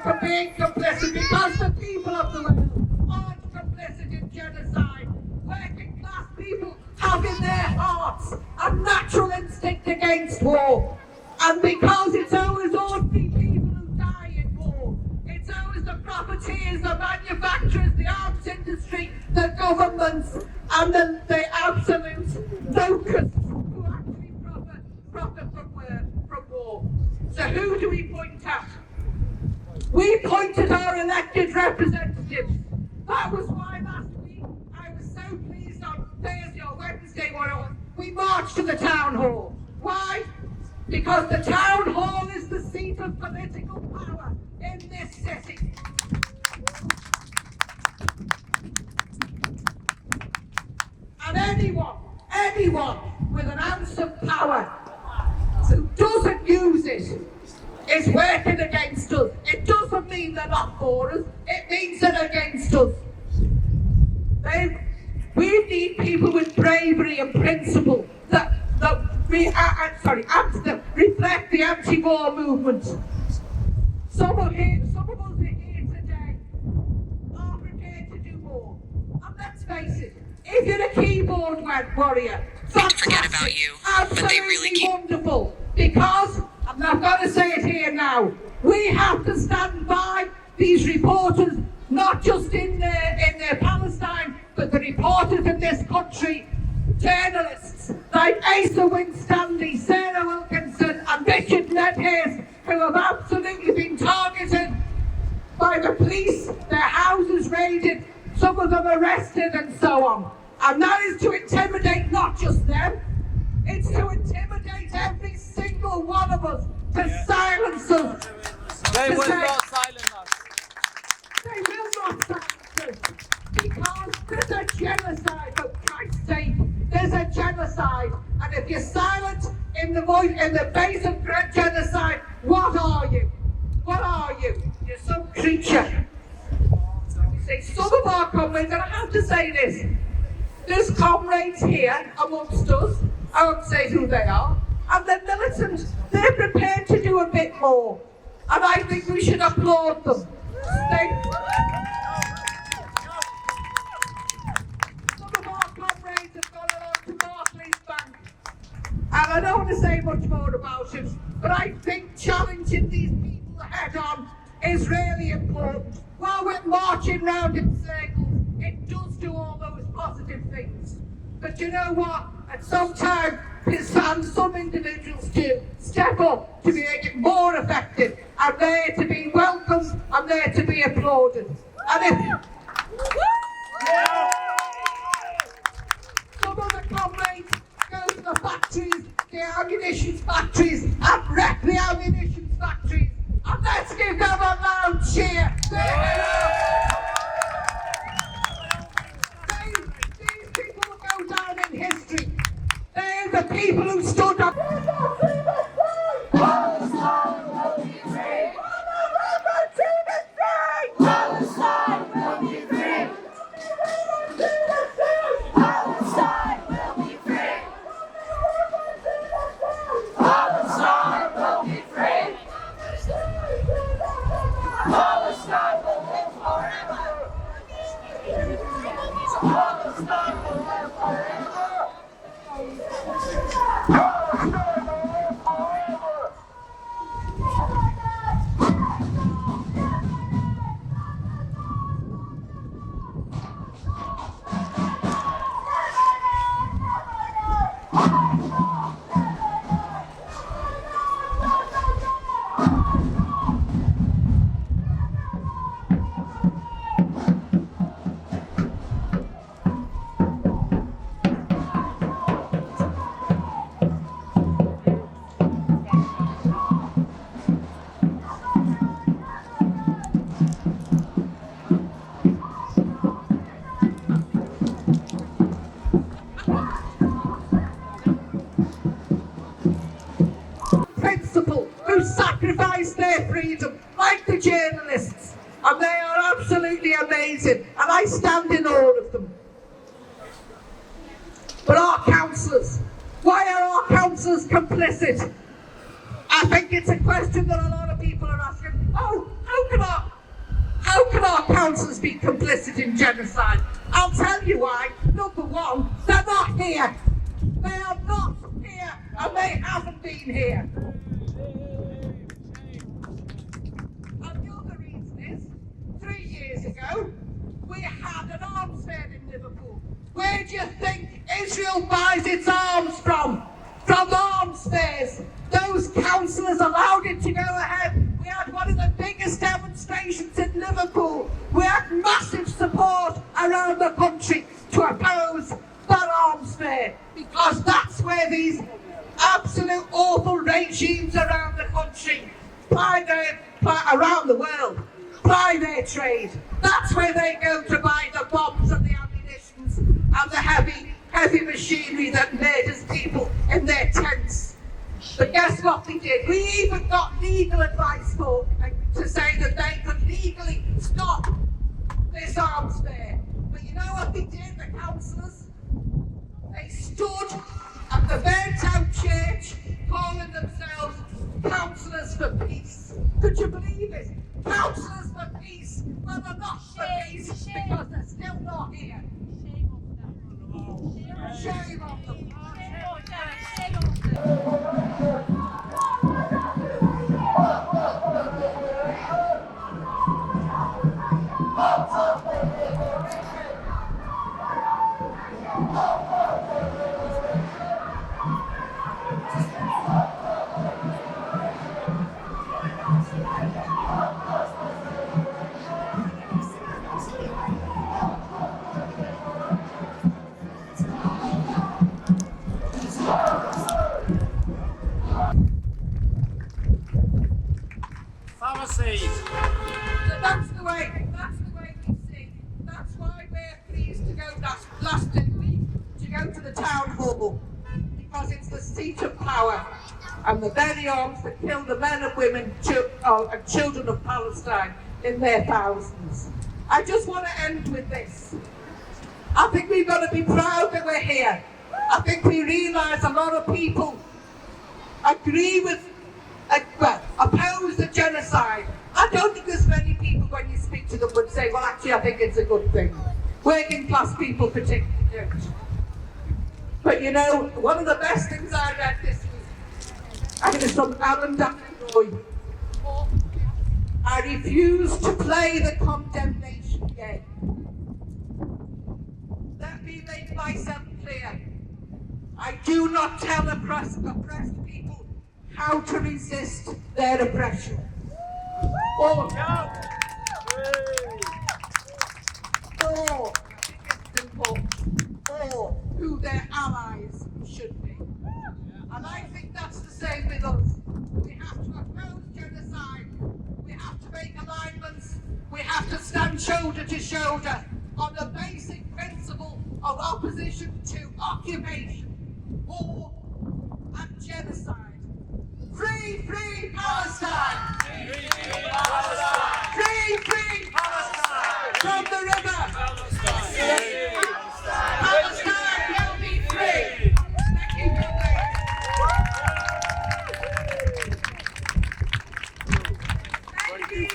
for being complicit, because the people of the world aren't complicit in genocide. Working class people have in their hearts a natural instinct against war. And because it's always ordinary people who die in war, it's always the profiteers, the manufacturers, the arms industry, the governments, and the absolute locusts who actually profit from war. So who do we point at? We point at our elected representatives. That was why last week I was so pleased on Thursday or Wednesday, we marched to the town hall. Why? Because the town hall is the seat of political power in this city. And anyone with an ounce of power who doesn't use it is working against us. It doesn't mean they're not for us, it means they're against us. We need people with bravery and principle that reflect the anti-war movement. Some of us are here today are prepared to do more. And let's face it, if you're a keyboard warrior, don't forget about you, but they really can't. Wonderful, because, and I've got to say it here now, we have to stand by these reporters, not just in Palestine, but the reporters in this country, journalists like Asa Winstanley, Sarah Wilkinson and Richard Ledhurst, who have absolutely been targeted by the police, their houses raided, some of them arrested and so on. And that is to intimidate not just them, it's to intimidate every single one of us, to silence us. They will not silence us. They will not silence us. Because there's a genocide, for Christ's sake. There's a genocide. And if you're silent in the face of genocide, what are you? What are you? You're some creature. You see, some of our comrades, and I have to say this, there's comrades here amongst us, I won't say who they are, and they're militant. They're prepared to do a bit more. And I think we should applaud them. Some of our comrades have gone along to Barclays Bank. And I don't want to say much more about it, but I think challenging these people head on is really important. While we're marching round in circles, it does do all those positive things. But you know what? At some time, some individuals do step up to make it more effective. I'm there to be welcomed, I'm there to be applauded. And if some of the comrades go to the factories, the ammunition factories, and wreck the ammunition factories, and let's give them a loud cheer. These people will go down in history. They're the people who stood up. Palestine will be free. Palestine will be free. Palestine will be free. Palestine will be free. Palestine will live forever. Palestine will live forever. Who sacrifice their freedom, like the journalists, and they are absolutely amazing, and I stand in all of them. But our councillors, why are our councillors complicit? I think it's a question that a lot of people are asking. Oh, how How can our councillors be complicit in genocide? I'll tell you why. Number one, they're not here. They are not here, and they haven't been here. And the other reason is, 3 years ago, we had an arms fair in Liverpool. Where do you think Israel buys its arms from? From arms fairs. Those councillors allowed it to go ahead. We had one of the biggest demonstrations in Liverpool. We had massive support around the country to oppose that arms fair, because that's where these absolute awful regimes around the country around the world ply their trade. That's where they go to buy the bombs and the ammunitions and the heavy machinery that murders people in their tents. But guess what they did? We even got legal advice to say that they could legally stop this arms fair. But you know what they did, the councillors? They stood at the burnt-out church calling themselves councillors for peace. Could you believe it? Councillors for peace. Well, they're not for peace because they're still not here. Shame on them. That's the way we see. That's why we're pleased to go last week to go to the town hall, because it's the seat of power and the very arms that kill the men and women and children of Palestine in their thousands. I just want to end with this. I think we've got to be proud that we're here. I think we realise a lot of people agree with, oppose the genocide. I don't think there's many people, when you speak to them, would say, well, actually, I think it's a good thing. Working class people particularly don't. But you know, one of the best things I read this week, I think it's from Alan Roy. I refuse to play the condemnation game. Let me make myself clear. I do not tell oppressed people how to resist their oppression. Or who their allies should be. And I think that's the same with us. We have to oppose genocide. We have to make alignments. We have to stand shoulder to shoulder on the basic principle of opposition to occupation, war, and genocide. Free, free Palestine! Free, free Palestine! Free, free Palestine! From the river! Palestine! Palestine will be free! Thank you very much. Thank you.